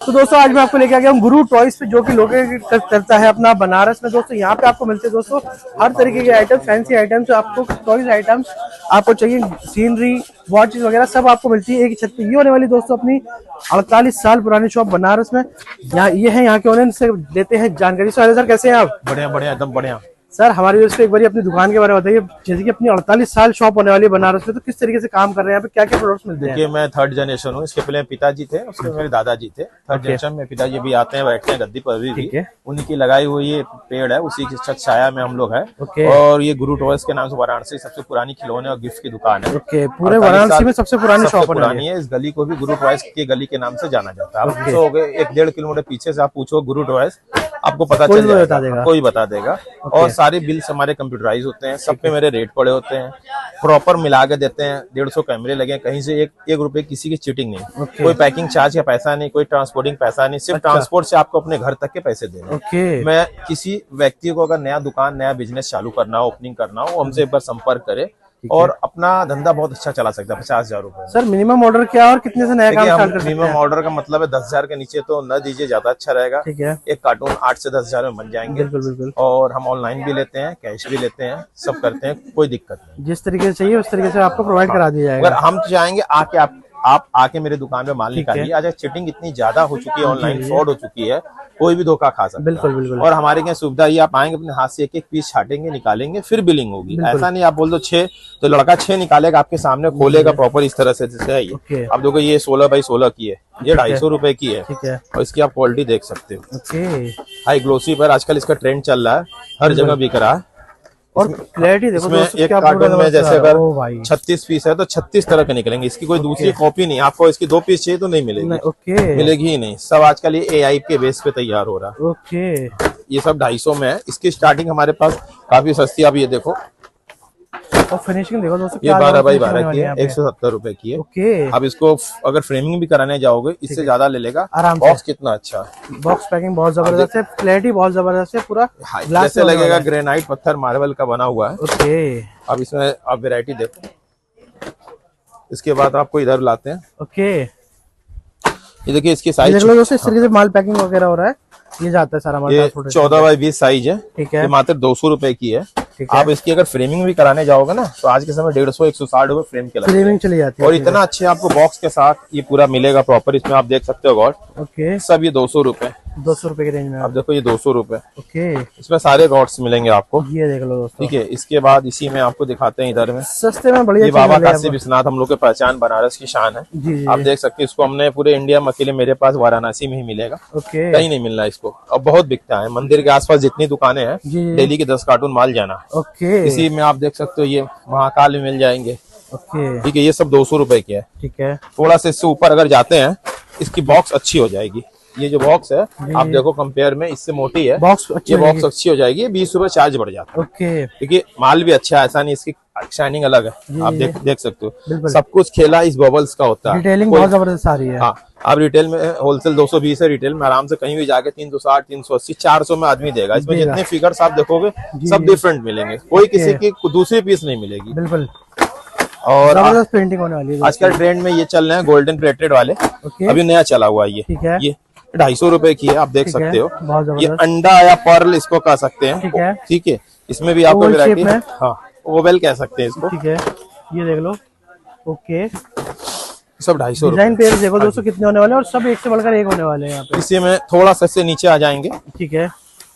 तो दोस्तों आज मैं आपको लेके आ गया हूँ गुरु टॉयज पे, जो कि लोकेट करता है अपना बनारस में। दोस्तों यहाँ पे आपको मिलते हैं दोस्तों हर तरीके के आइटम, फैंसी आइटम्स, आपको टॉयज आइटम्स आपको चाहिए, सीनरी, वॉचेस वगैरह सब आपको मिलती है एक ही छत पे। ये होने वाली दोस्तों अपनी 48 साल पुरानी शॉप बनारस में। यहाँ ये है, यहाँ के ओनर से लेते हैं जानकारी। सर कैसे हैं आप? बढ़िया बढ़िया एकदम बढ़िया। सर हमारी वजह से एक बार अपनी दुकान के बारे में बताइए, जैसे कि अपनी 48 साल शॉप होने वाली है बनारस में, तो किस तरीके से काम कर रहे हैं यहाँ पे, क्या क्या प्रोडक्ट्स मिलते हैं? देखिए मैं थर्ड जनरेशन हूँ। इसके पहले पिताजी थे, उसके मेरे दादाजी थे। थर्ड जनरेशन में पिताजी भी आते हैं, बैठते हैं गद्दी पर भी। उन्हीं की लगाई हुई ये पेड़ है, उसी की छत छाया में हम लोग हैं। और ये गुरु टॉयज के नाम से वाराणसी सबसे पुरानी खिलौने और गिफ्ट की दुकान है। पूरे वाराणसी में सबसे पुरानी शॉप पुरानी है। इस गली को भी गुरु टॉयज की गली के नाम से जाना जाता है। आप पूछोगे 1-1.5 किलोमीटर पीछे से आप पूछो गुरु टॉयज, आपको पता चल जाएगा, कोई बता देगा। और सारे बिल्स हमारे कंप्यूटराइज होते हैं, सब पे मेरे रेट पड़े होते हैं, प्रॉपर मिला के देते हैं। 150 कैमरे लगे, कहीं से एक रुपए किसी की चीटिंग नहीं। कोई पैकिंग चार्ज का पैसा नहीं, कोई ट्रांसपोर्टिंग पैसा नहीं, सिर्फ ट्रांसपोर्ट से आपको अपने घर तक के पैसे देने। मैं किसी व्यक्ति को अगर नया दुकान, नया बिजनेस चालू करना हो, ओपनिंग करना हो, हमसे एक बार संपर्क करे और अपना धंधा बहुत अच्छा चला सकता है। 50,000 रुपए। सर मिनिमम ऑर्डर क्या और कितने से नया काम स्टार्ट कर सकते हैं? मिनिमम ऑर्डर का मतलब है 10,000 के नीचे तो न दीजिए, ज्यादा अच्छा रहेगा। ठीक है। एक कार्टून 8 से 10,000 में बन जाएंगे। बिल्कुल बिल्कुल। और हम ऑनलाइन भी लेते हैं, कैश भी लेते हैं, सब करते हैं, कोई दिक्कत नहीं। जिस तरीके से चाहिए उस तरीके से आपको प्रोवाइड करा दिया जाएगा। अगर हम चाहेंगे आके आप आके मेरे दुकान पे माल निकालिए। आज चीटिंग इतनी ज्यादा हो चुकी है, ऑनलाइन फ्रॉड हो चुकी है, कोई भी धोखा खा सकता है। बिल्कुल बिल्कुल। और हमारे यहाँ सुविधा ये, आप आएंगे अपने हाथ से एक पीस छाटेंगे, निकालेंगे, फिर बिलिंग होगी। ऐसा नहीं आप बोल दो 6 तो लड़का 6 निकालेगा, आपके सामने खोलेगा प्रॉपर इस तरह से। जैसे है ये आप देखो, ये 16x16 की है, ये 250 रुपए की है। ठीक है। और इसकी आप क्वालिटी देख सकते हो। हाई ग्लोसी पर आजकल इसका ट्रेंड चल रहा है, हर जगह बिक रहा है। और क्लैरिटी देखो, इसमें एक कार्टून में जैसे अगर 36 पीस है तो 36 तरह के निकलेंगे। इसकी कोई दूसरी कॉपी नहीं। आपको इसकी 2 पीस चाहिए तो नहीं मिलेगी। मिलेगी ही नहीं। सब आजकल ये AI के बेस पे तैयार हो रहा है। ये सब 250 में है। इसकी स्टार्टिंग हमारे पास काफी सस्ती। आप ये देखो, और फिनिशिंग देखो दोस्तों, ये 12x12 की है, 170 रुपए की है। अब इसको अगर फ्रेमिंग भी कराने जाओगे, इससे ज्यादा ले लेगा। बॉक्स कितना अच्छा है, बॉक्स पैकिंग बहुत जबरदस्त है, क्लैरिटी बहुत जबरदस्त है, पूरा ग्लास से लगेगा। ग्रेनाइट पत्थर मार्बल का बना हुआ है। अब इसमें आप वैरायटी देखो। इसके बाद आपको इधर लाते हैं। ये देखिए, इसकी साइज दोस्तों इस तरीके से माल पैकिंग वगैरह हो रहा है। ये जाता है सारा माल। 14x20 साइज है। ठीक है। मात्र 200 रुपए की है। आप इसकी अगर फ्रेमिंग भी कराने जाओगे ना, तो आज के समय 150-160 रुपए फ्रेम के लगेंगे। फ्रेमिंग चली जाती है। और इतना अच्छे आपको बॉक्स के साथ ये पूरा मिलेगा प्रॉपर। इसमें आप देख सकते हो गॉड। सब ये 200 रुपए, 200 रुपए की रेंज में। आप देखो, ये 200 रुपए। इसमें सारे गॉड्स मिलेंगे आपको। ये देख लो दोस्तों। ठीक है। इसके बाद इसी में आपको दिखाते हैं, इधर में सस्ते में बढ़िया। ये बाबा काशी विश्वनाथ हम लोग के पहचान, बनारस की शान है। आप देख सकते हैं, इसको हमने पूरे इंडिया में अकेले मेरे पास वाराणसी में ही मिलेगा, कहीं नहीं मिलना इसको। और बहुत बिकता है। मंदिर के आसपास जितनी दुकानें हैं, डेली के 10 कार्टून माल जाना। इसी में आप देख सकते हो, ये महाकाल में मिल जाएंगे। ठीक है। ये सब 200 रुपए की है। ठीक है। थोड़ा सा इससे ऊपर अगर जाते हैं, इसकी बॉक्स अच्छी हो जाएगी। ये जो बॉक्स है आप देखो, कंपेयर में इससे मोटी है। बॉक्स अच्छी हो जाएगी। 20 रुपए चार्ज बढ़ जाता है। देखिए माल भी अच्छा है, ऐसा नहीं। इसकी शाइनिंग अलग है, आप देख सकते हो। सब कुछ खेला इस बबल्स का होता है। डिटेलिंग बहुत जबरदस्त आ रही है। हाँ, आप रिटेल में होलसेल 220 है, रिटेल में आराम से कहीं भी जाके 360, 380, 400 में आदमी देगा। इसमें जितने फिगर्स आप देखोगे सब डिफरेंट मिलेंगे, कोई किसी की दूसरी पीस नहीं मिलेगी। बिल्कुल। और पेंटिंग होने वाली है। आजकल ट्रेंड में ये चल रहे हैं गोल्डन प्लेटेड वाले। अभी नया चला हुआ है ये 250 रुपए की है। आप देख सकते हो, ये अंडा या पर्ल इसको कह सकते हैं। ठीक है। इसमें भी आपको वैरायटी, हाँ ओवेल कह सकते हैं इसको। ठीक है। ये देख लो। सब 250 डिजाइन पेज देखो दोस्तों कितने होने वाले हैं, और सब एक से बढ़कर एक होने वाले हैं यहाँ पे। इसी में थोड़ा सा से नीचे आ जाएंगे। ठीक है।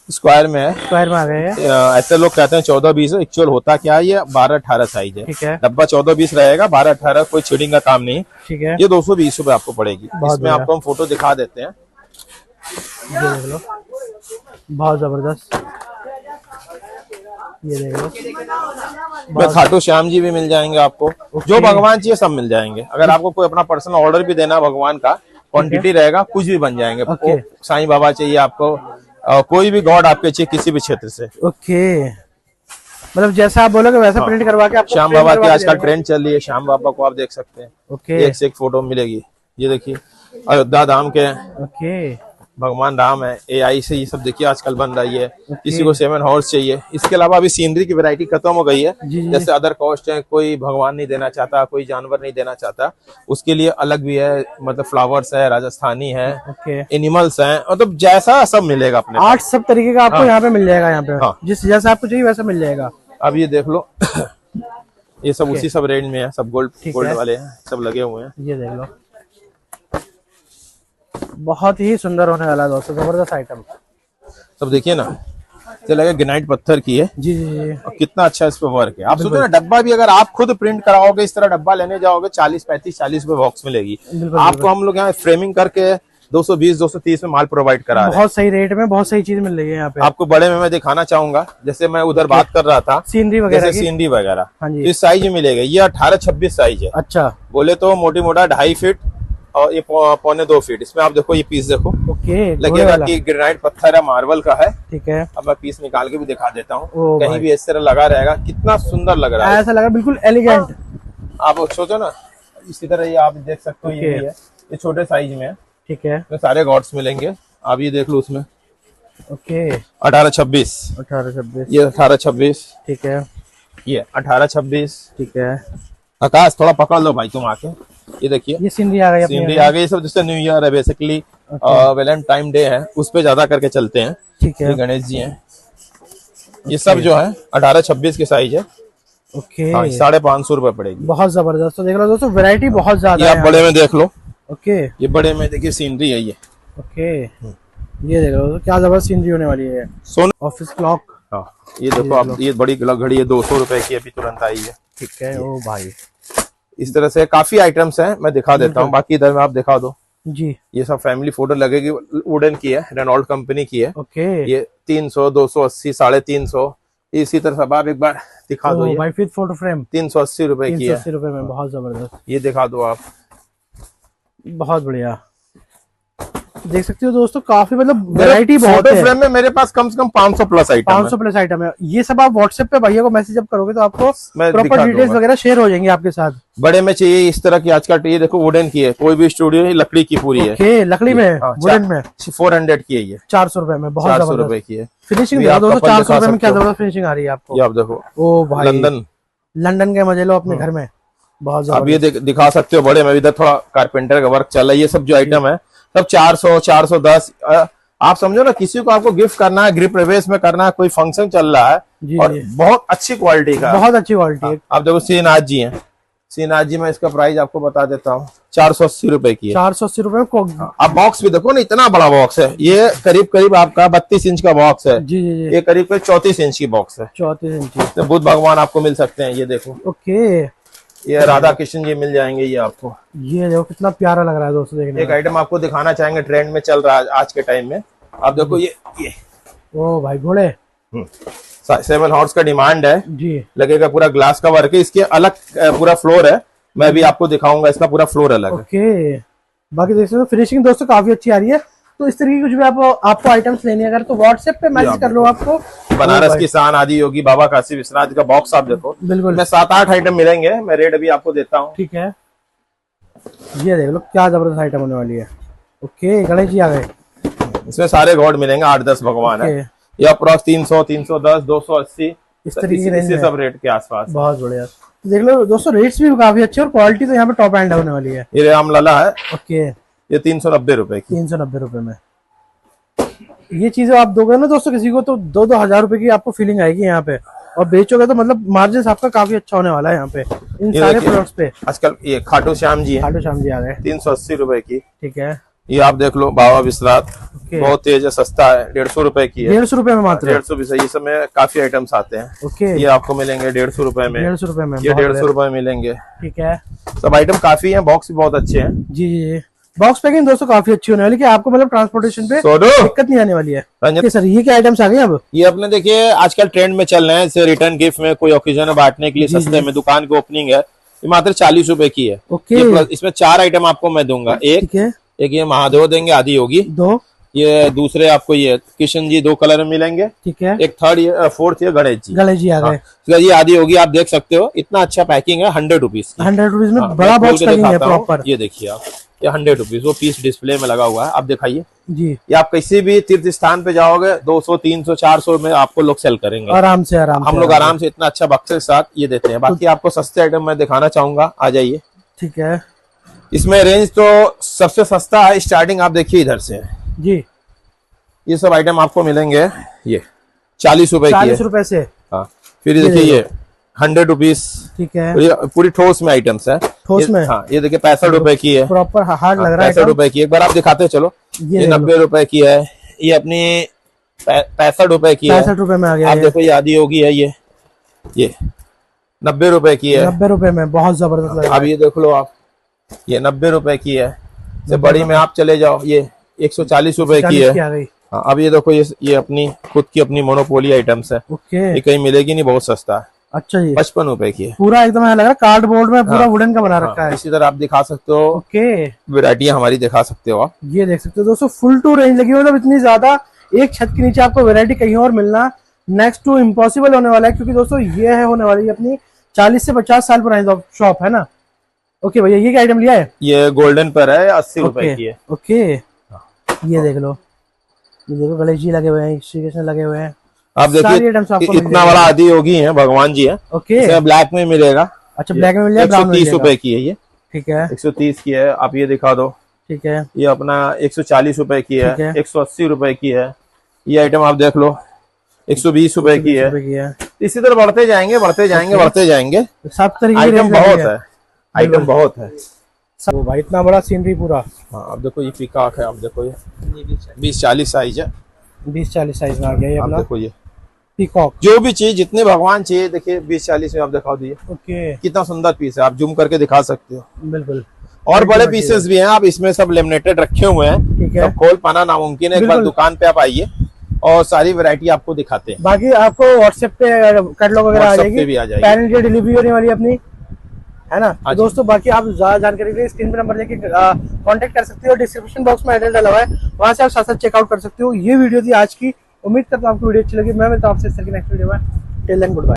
स्क्वायर में है। स्क्वायर में आ गए हैं। ऐसे लोग कहते हैं 14-20, एक्चुअल होता क्या है, ये 12-18 साइज है। ठीक है। डब्बा 14-20 रहेगा, 12-18 कोई चीटिंग का काम नहीं। ठीक है। ये 220 रुपए आपको पड़ेगी। इसमें आपको हम फोटो दिखा देते हैं। ये देख लो, बहुत जबरदस्त। ये देख लो, खाटू श्याम जी भी मिल जाएंगे आपको। जो भगवान चाहिए सब मिल जाएंगे। अगर आपको कोई अपना पर्सनल ऑर्डर भी देना भगवान का, क्वांटिटी रहेगा, कुछ भी बन जाएंगे। साईं बाबा चाहिए आपको, कोई भी गॉड आपके चाहिए किसी भी क्षेत्र से। मतलब जैसा आप बोलोगे वैसा प्रिंट करवा के आपको। श्याम बाबा की आजकल ट्रेंड चल रही है, श्याम बाबा को आप देख सकते हैं। एक से एक फोटो मिलेगी। ये देखिए, अयोध्या धाम के भगवान राम है, AI से ये सब देखिए आजकल बन रही है। किसी को 7 हॉर्स चाहिए। इसके अलावा अभी सीनरी की वैरायटी खत्म हो गई है। जैसे अदर कॉस्ट है, कोई भगवान नहीं देना चाहता, कोई जानवर नहीं देना चाहता, उसके लिए अलग भी है। मतलब फ्लावर्स है, राजस्थानी है, एनिमल्स है, मतलब जैसा सब मिलेगा अपने आर्ट सब तरीके का आपको यहाँ पे मिल जाएगा। यहाँ पे जिस जैसा आपको चाहिए वैसा मिल जाएगा। अब ये देख लो ये सब उसी सब रेंज में है, सब गोल्ड वाले हैं, सब लगे हुए हैं। ये देख लो, बहुत ही सुंदर होने वाला है दोस्तों, जबरदस्त आइटम। सब देखिए ना, लगे ग्रेनाइट पत्थर की है। जी जी जी। और कितना अच्छा इस पे वर्क है। आप सोचो ना, डब्बा भी अगर आप खुद प्रिंट कराओगे, इस तरह डब्बा लेने जाओगे 40-35-40 रुपए बॉक्स मिलेगी आपको। हम लोग यहाँ फ्रेमिंग करके 220-230 में माल प्रोवाइड करा रहे हैं। बहुत सही रेट में बहुत सही चीज मिल रही है यहाँ पे आपको। बड़े में मैं दिखाना चाहूंगा, जैसे मैं उधर बात कर रहा था सीनरी वगैरह, सीनरी वगैरह। हाँ जी। इस साइज में मिलेगा। ये 18-26 साइज है। अच्छा, बोले तो मोटी मोटा 2.5 फीट और ये 1.25 फीट। इसमें आप देखो, ये पीस देखो, ओके, लगेगा कि ग्रेनाइट पत्थर है, मार्बल का है। ठीक है। अब मैं पीस निकाल के भी दिखा देता हूँ, कहीं भी इस तरह लगा रहेगा। कितना सुंदर लग रहा है, ऐसा लगा बिल्कुल एलिगेंट। आप सोचो ना, इसी तरह ये आप देख सकते हो। ये भी है, ये छोटे साइज में है। ठीक है। तो सारे गॉड्स मिलेंगे। आप ये देख लो उसमें। ओके, 18-26, ये 18-26। ठीक है। ये 18-26, ठीक है। आकाश थोड़ा पकड़ लो भाई तुम आके। ये देखिए, ये सीनरी आ गई, सीनरी आ गई। ये सब जैसे न्यू ईयर है बेसिकली, वैलेंटाइन डे है, उस पे ज्यादा करके चलते हैं। ठीक है। गणेश जी हैं। ये सब जो है 18-26 के साइज है। ओके, 550 रुपए पड़ेगी। बहुत जबरदस्त। तो देख लो दोस्तों, वैरायटी बहुत ज्यादा है। आप बड़े में देख लो। ओके, ये बड़े में देखिए सीनरी है ये। ओके, ये देख लो क्या जबरदस्त सीनरी होने वाली है। सोना ऑफिस क्लॉक। हाँ, ये देखो आप, ये बड़ी घड़ी है, 200 रुपए की, अभी तुरंत आई है। ठीक है। ओ भाई, इस तरह से काफी आइटम्स हैं, मैं दिखा देता हूँ। बाकी इधर में आप दिखा दो जी। ये सब फैमिली फोटो लगेगी, वुडन की है, रेनॉल्ट कंपनी की है। ओके, ये 300, 280, 350। इसी तरह सब आप एक बार दिखा दो। भाई फिर फोटो फ्रेम 380 रुपए की है। 380 रुपए में, बहुत जबरदस्त। ये दिखा दो आप, बहुत बढ़िया। देख सकते हो दोस्तों, काफी मतलब वैरायटी बहुत फोटो है। फ्रेम में मेरे पास कम से कम 500 प्लस आइटम 500 प्लस आइटम है। ये सब आप व्हाट्सएप पे भैया को मैसेज अप करोगे तो आपको प्रॉपर डिटेल्स वगैरह शेयर हो जाएंगे आपके साथ। बड़े में चाहिए इस तरह की, आजकल ये देखो वुडन की है, कोई भी स्टूडियो लकड़ी की पूरी है। लकड़ी में, वुडन में 400 की है। ये 400 रुपए में, बहुत 400 रुपए की है। फिनिशिंग दोस्तों 400 रुपए में क्या जबरदस्त फिनिशिंग आ रही है आपको। ये आप देखो, ओ भाई, लंदन के मजे लो अपने घर में, बहुत आप ये दिखा सकते हो। बड़े में इधर थोड़ा कारपेंटर का वर्क चल रहा है। ये सब जो आइटम है सब 400, 410। आप समझो ना, किसी को आपको गिफ्ट करना है, गृह प्रवेश में करना है, कोई फंक्शन चल रहा है, और बहुत अच्छी क्वालिटी का, बहुत अच्छी क्वालिटी। आप देखो श्रीनाथ जी हैं। श्रीनाथ जी में इसका प्राइस आपको बता देता हूँ, 480 रुपए की है। 480 रुपए को। आप बॉक्स भी देखो ना, इतना बड़ा बॉक्स है। ये करीब करीब आपका 32 इंच का बॉक्स है। जी जी जी। ये करीब 34 इंच की बॉक्स है। 34 इंच। तो बुद्ध भगवान आपको मिल सकते हैं। ये देखो, ओके, ये राधा कृष्ण जी मिल जाएंगे। ये आपको, ये देखो कितना प्यारा लग रहा है दोस्तों देखने। एक आइटम आपको दिखाना चाहेंगे, ट्रेंड में चल रहा है आज के टाइम में। आप देखो ये ओ भाई, घोड़े 7 हॉर्स का डिमांड है जी। लगेगा, पूरा ग्लास का वर्क है। इसके अलग पूरा फ्लोर है, मैं भी आपको दिखाऊंगा। इसका पूरा फ्लोर अलग है। ओके, बाकी देख सकते हो फिनिशिंग दोस्तों काफी अच्छी आ रही है। तो इस तरीके की कुछ भी आपको आइटम्स लेने अगर तो व्हाट्सएप पे मैसेज कर लो आपको। बनारस की शान आदि योगी बाबा काशी विश्वनाथ का बॉक्स आप देखो, बिल्कुल मैं 7-8 आइटम मिलेंगे। मैं रेट अभी आपको देता हूँ। ठीक है, ये देख लो क्या जबरदस्त आइटम होने वाली है। ओके, गणेश जी आ गए। इसमें सारे गॉड मिलेंगे, 8-10 भगवान है। ये अप्रॉक्स 300, 310, 280 इस तरीके इसी सब रेट के आसपास। बहुत बढ़िया। तो देख लो दोस्तों, रेट्स भी काफी अच्छे और क्वालिटी तो यहाँ पे टॉप एंड होने वाली है। ये राम लला है। ओके, ये 390 रुपए की। 390 रुपए में ये चीजें आप दोगे ना दोस्तों किसी को, तो 2-2 हजार रुपए की आपको फीलिंग आएगी यहाँ पे। और बेचोगे तो मतलब मार्जिन आपका काफी अच्छा होने वाला है यहाँ पे इन सारे प्रोडक्ट्स पे। आजकल ये खाटू श्याम जी है, खाटू श्याम जी आ गए, 380 रुपए की। ठीक है। ये आप देख लो, बाबा विश्वनाथ, बहुत तेज है, सस्ता है, 150 रुपए की है। 150 रुपए में मात्र, 150। ये सब में काफी आइटम्स आते हैं। ओके, ये आपको मिलेंगे 150 रुपए में। 150 रुपए में, ये 150 रुपए में मिलेंगे। ठीक है। सब आइटम काफी है, बॉक्स भी बहुत अच्छे हैं। जी जी, बॉक्स पैकिंग दोस्तों काफी अच्छी होने वाली है, आपको मतलब ट्रांसपोर्टेशन पे दिक्कत नहीं आने वाली है। सर ये क्या आइटम्स आ गए अब? ये अपने देखिए आजकल ट्रेंड में चल रहे हैं, जैसे रिटर्न गिफ्ट में, कोई ओकेजन में बांटने के लिए सस्ते में। दुकान की ओपनिंग है, ये मात्र 40 रुपए की है। ओके, इसमें 4 आइटम आपको मैं दूंगा। एक ये महादेव देंगे, आदि योगी। 2 ये दूसरे आपको ये किशन जी 2 कलर में मिलेंगे। ठीक है। एक थर्ड ये 4th ये गणेश जी। गणेश जी आ गए। हाँ, ये आदि होगी, आप देख सकते हो। इतना अच्छा पैकिंग है, 100 रुपीज। 100 रुपीज में बड़ा बॉक्स पैकिंग है प्रॉपर। ये देखिए आप, ये 100 रुपीज, वो पीस डिस्प्ले में लगा हुआ है, आप दिखाइए जी। ये आप किसी भी तीर्थ स्थान पे जाओगे 200, 300, 400 में आपको लोग सेल करेंगे आराम से। हम लोग आराम से इतना अच्छा बक्से के साथ ये देते हैं। बाकी आपको सस्ते आइटम मैं दिखाना चाहूंगा, आ जाइए। ठीक है। इसमें रेंज तो सबसे सस्ता है, स्टार्टिंग आप देखिए इधर से जी। ये सब आइटम आपको मिलेंगे ये 40 रुपए की, 40 रुपए से। हाँ, फिर देखिए ये 100 रुपीज। ठीक है। पूरी ठोस में आइटम्स है, ठोस में। हाँ, ये देखिए 65 रुपए की है, प्रॉपर हार्ड लग रहा है। 65 रुपए की। एक बार आप दिखाते चलो। ये 90 रुपए की है, ये अपनी 65 रुपए की है। 65 रुपए में आ गया। आप देखो ये आदि होगी है, ये 90 रुपए की है। 90 रुपए में बहुत जबरदस्त लग रहा है। अब ये देख लो आप, ये 90 रुपए की है। से बड़ी में आप चले जाओ, ये 140 रुपए की है। हाँ, अब ये देखो ये अपनी खुद की अपनी मोनोपोली आइटम्स है। ओके। ये कहीं मिलेगी नहीं, बहुत सस्ता है। अच्छा जी। 55 रुपए की है। पूरा एकदम लग रहा है कार्डबोर्ड में, पूरा वुडन का बना रखा है। इसी तरह आप दिखा सकते हो। ओके। वैरायटियां हमारी दिखा सकते हो आप। ये देख सकते हो दोस्तों, फुल टू रेंज लगी, मतलब इतनी ज्यादा एक छत के नीचे आपको वैरायटी कहीं और मिलना नेक्स्ट टू इम्पॉसिबल होने वाला है। क्योंकि दोस्तों ये है होने वाली अपनी 40 से 50 साल पुरानी शॉप है ना। ओके भैया, ये क्या आइटम लिया है? ये गोल्डन पर है, 80 रुपए की है। ओके। ये देख लो, ये देखो गणेश जी लगे हुए हैं, श्री कृष्ण लगे हुए हैं। आप देखिए इतना बड़ा आदि योगी है, भगवान जी है। ओके। ब्लैक में मिलेगा। अच्छा, ब्लैक में मिल जाएगा। 130 रुपए की है ये। ठीक है। 130 की है, आप ये दिखा दो। ठीक है। ये अपना 140 रुपए की है, 180 रुपए की है। ये आइटम आप देख लो 120 रुपए की है। इसी तरह बढ़ते जाएंगे, बढ़ते जाएंगे, बढ़ते जाएंगे। सब तरीके आइटम बहुत है, आइटम बहुत है। तो भाई इतना बड़ा सीनरी पूरा। हाँ, अब देखो ये पीकॉक है, आप देखो ये 20-40 साइज है। 20-40 साइज में आ गया ये अपना। देखो ये पीकॉक, जो भी चीज जितने भगवान चाहिए देखिए 20-40 में आप दिखा दिए। ओके। कितना सुंदर पीस है, आप जूम करके दिखा सकते हो। बिल्कुल। और बड़े पीसेस भी हैं, आप इसमें सब लेमिनेटेड रखे हुए हैं। ठीक है। सब खोल पाना नामुमकिन है। एक बार दुकान पे आप आइए और सारी वैरायटी आपको दिखाते हैं। बाकी आपको व्हाट्सएप पे कैटलॉग वगैरह आ जाएगी, भी आ जाएगी। पैन इंडिया डिलीवरी होने वाली अपनी, है ना। तो दोस्तों बाकी आप ज्यादा जानकारी के लिए स्क्रीन पे नंबर देके कांटेक्ट कर सकते हो। डिस्क्रिप्शन बॉक्स में एड्रेस डला हुआ है, वहां से आप साथ साथ चेकआउट कर सकते हो। ये वीडियो थी आज की, उम्मीद करता हूँ आपको वीडियो अच्छी लगी। मैं मिलता हूँ आपसे नेक्स्ट वीडियो में। Till then good bye.